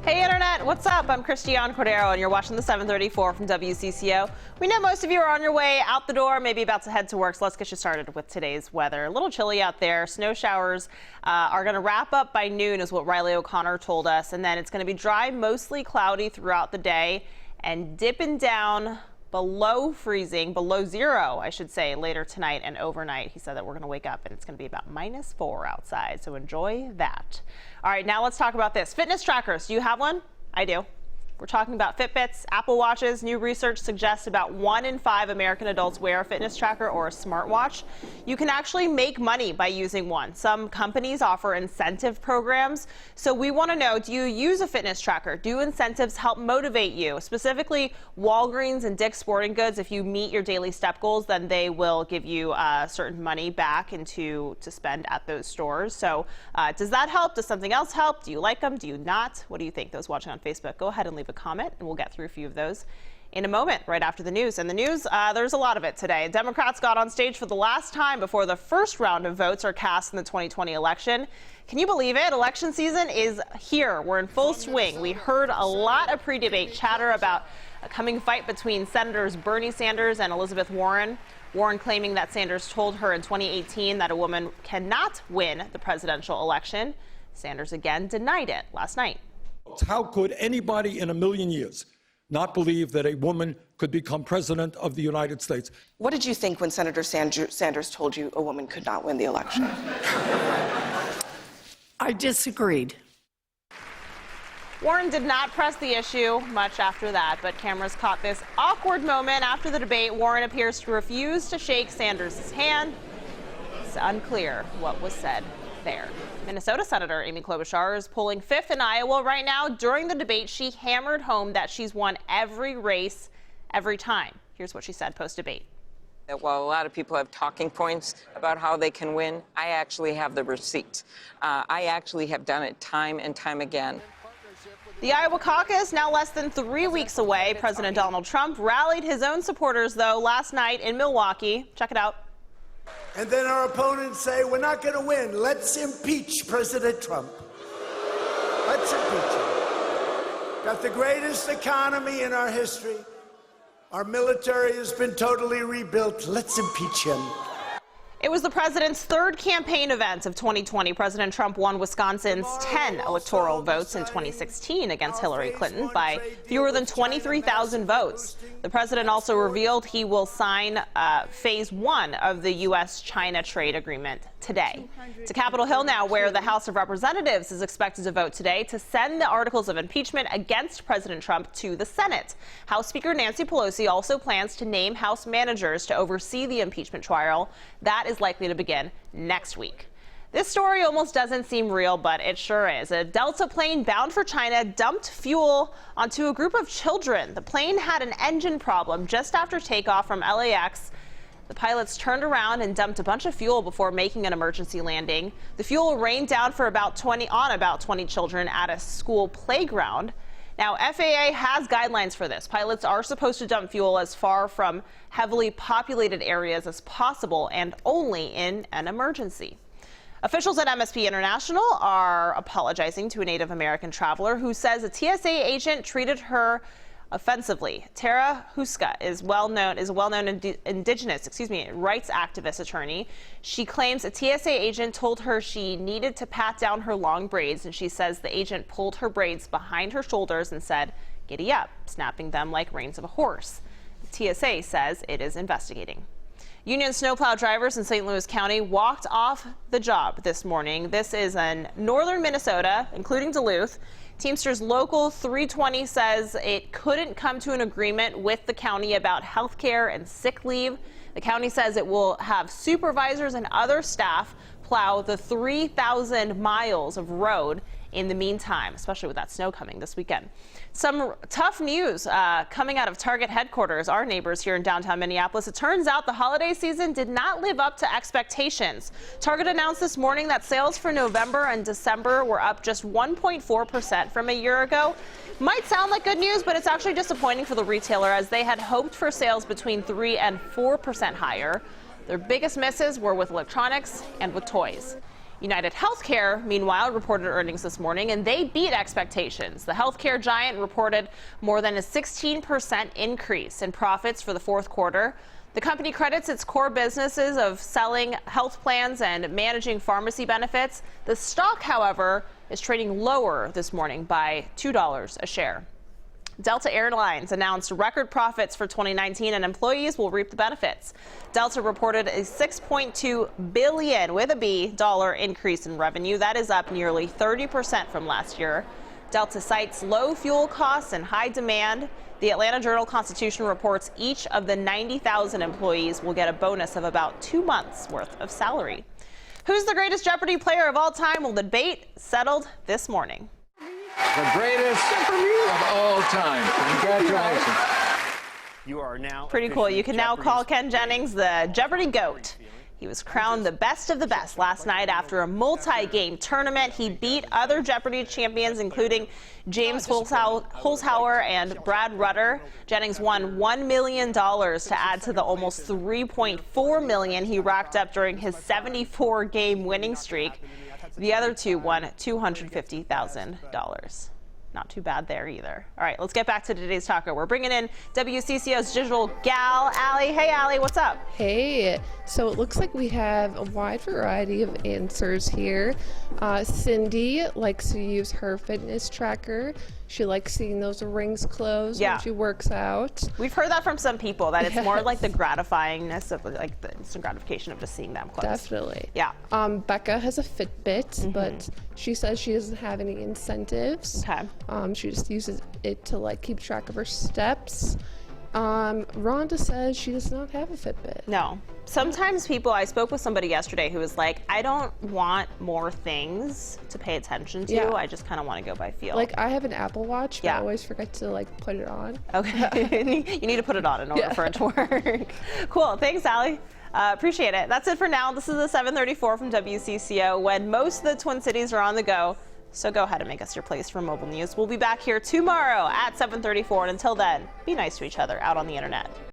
Hey Internet, what's up? I'm Christiane Cordero and you're watching the 734 from WCCO. We know most of you are on your way out the door, maybe about to head to work, so let's get you started with today's weather. A little chilly out there. Snow showers are going to wrap up by noon is what Riley O'Connor told us, and then it's going to be dry, mostly cloudy throughout the day and dipping down below freezing, below zero, I should say, later tonight and overnight. He said that we're going to wake up and it's going to be about -4 outside, so enjoy that. All right, now let's talk about this. Fitness trackers. Do you have one? I do. We're talking about Fitbits, Apple Watches. New research suggests about 1 in 5 American adults wear a fitness tracker or a smartwatch. You can actually make money by using one. Some companies offer incentive programs. So we want to know, do you use a fitness tracker? Do incentives help motivate you? Specifically, Walgreens and Dick's Sporting Goods, if you meet your daily step goals, then they will give you certain money back to spend at those stores. So does that help? Does something else help? Do you like them? Do you not? What do you think? Those watching on Facebook, go ahead and leave a comment and we'll get through a few of those in a moment right after the news. And the news, there's a lot of it today. Democrats got on stage for the last time before the first round of votes are cast in the 2020 election. Can you believe it? Election season is here. We're in full swing. We heard a lot of pre-debate chatter about a coming fight between Senators Bernie Sanders and Elizabeth Warren. Warren claiming that Sanders told her in 2018 that a woman cannot win the presidential election. Sanders again denied it last night. How could anybody in a million years not believe that a woman could become president of the United States? What did you think when Senator Sanders told you a woman could not win the election? I disagreed. Warren did not press the issue much after that, but cameras caught this awkward moment after the debate. Warren appears to refuse to shake Sanders' hand. It's unclear what was said there. Minnesota Senator Amy Klobuchar is polling 5th in Iowa right now. During the debate, she hammered home that she's won every race, every time. Here's what she said post-debate. While a lot of people have talking points about how they can win, I actually have the receipt. I actually have done it time and time again. The Iowa caucus now less than 3 weeks away. President Donald Trump rallied his own supporters, though, last night in Milwaukee. Check it out. And then our opponents say, we're not going to win. Let's impeach President Trump. Let's impeach him. Got the greatest economy in our history. Our military has been totally rebuilt. Let's impeach him. It was the president's third campaign event of 2020. President Trump won Wisconsin's 10 electoral votes in 2016 against Hillary Clinton by fewer than 23,000 votes. The president also revealed he will sign phase 1 of the U.S.-China trade agreement today. To Capitol Hill now, where the House of Representatives is expected to vote today to send the articles of impeachment against President Trump to the Senate. House Speaker Nancy Pelosi also plans to name House managers to oversee the impeachment trial. That is likely to begin next week. This story almost doesn't seem real, but it sure is. A Delta plane bound for China dumped fuel onto a group of children. The plane had an engine problem just after takeoff from LAX. The pilots turned around and dumped a bunch of fuel before making an emergency landing. The fuel rained down for about 20 children at a school playground. Now, FAA has guidelines for this. Pilots are supposed to dump fuel as far from heavily populated areas as possible and only in an emergency. Officials at MSP International are apologizing to a Native American traveler who says a TSA agent treated her offensively. Tara Huska is a well-known indigenous rights activist attorney. She claims a TSA agent told her she needed to pat down her long braids, and she says the agent pulled her braids behind her shoulders and said, "Giddy up," snapping them like reins of a horse. The TSA says it is investigating. Union snowplow drivers in St. Louis County walked off the job this morning. This is in northern Minnesota, including Duluth. Teamsters Local 320 says it couldn't come to an agreement with the county about health care and sick leave. The county says it will have supervisors and other staff plow the 3,000 miles of road in the meantime, especially with that snow coming this weekend. Some tough news coming out of Target headquarters, our neighbors here in downtown Minneapolis. It turns out the holiday season did not live up to expectations. Target announced this morning that sales for November and December were up just 1.4% from a year ago. Might sound like good news, but it's actually disappointing for the retailer as they had hoped for sales between 3 and 4% higher. Their biggest misses were with electronics and with toys. UnitedHeath, meanwhile, reported earnings this morning, and they beat expectations. The healthcare giant reported more than a 16% increase in profits for the fourth quarter. The company credits its core businesses of selling health plans and managing pharmacy benefits. The stock, however, is trading lower this morning by $2 a share. Delta Airlines announced record profits for 2019, and employees will reap the benefits. Delta reported a $6.2 billion with a B dollar increase in revenue. That is up nearly 30% from last year. Delta cites low fuel costs and high demand. The Atlanta Journal-Constitution reports each of the 90,000 employees will get a bonus of about 2 months' worth of salary. Who's the greatest Jeopardy player of all time? Well, the debate settled this morning. The greatest of all time. Congratulations. You are now pretty cool. You can now call Ken Jennings the Jeopardy G.O.A.T. He was crowned the best of the best last night after a multi-game tournament. He beat other Jeopardy champions, including James Holzhauer and Brad Rutter. Jennings won $1 million to add to the almost $3.4 million he racked up during his 74-game winning streak. The other two won $250,000. Not too bad there either. All right, let's get back to today's talker. We're bringing in WCCO's digital gal, Allie. Hey, Allie, what's up? Hey, so it looks like we have a wide variety of answers here. Cindy likes to use her fitness tracker. She likes seeing those rings close when she works out. We've heard that from some people, that it's more like the gratifyingness of like the instant gratification of just seeing them close. Definitely. Yeah. Becca has a Fitbit, but she says she doesn't have any incentives. Okay. She just uses it to like keep track of her steps. Rhonda says she does not have a Fitbit. No. Sometimes I spoke with somebody yesterday who was like, I don't want more things to pay attention to. Yeah. I just kind of want to go by feel. Like, I have an Apple Watch, but I always forget to like put it on. Okay. You need to put it on in order for it to work. Cool. Thanks, Allie. Appreciate it. That's it for now. This is the 734 from WCCO, when most of the Twin Cities are on the go. So go ahead and make us your place for mobile news. We'll be back here tomorrow at 7:34, and until then, be nice to each other out on the internet.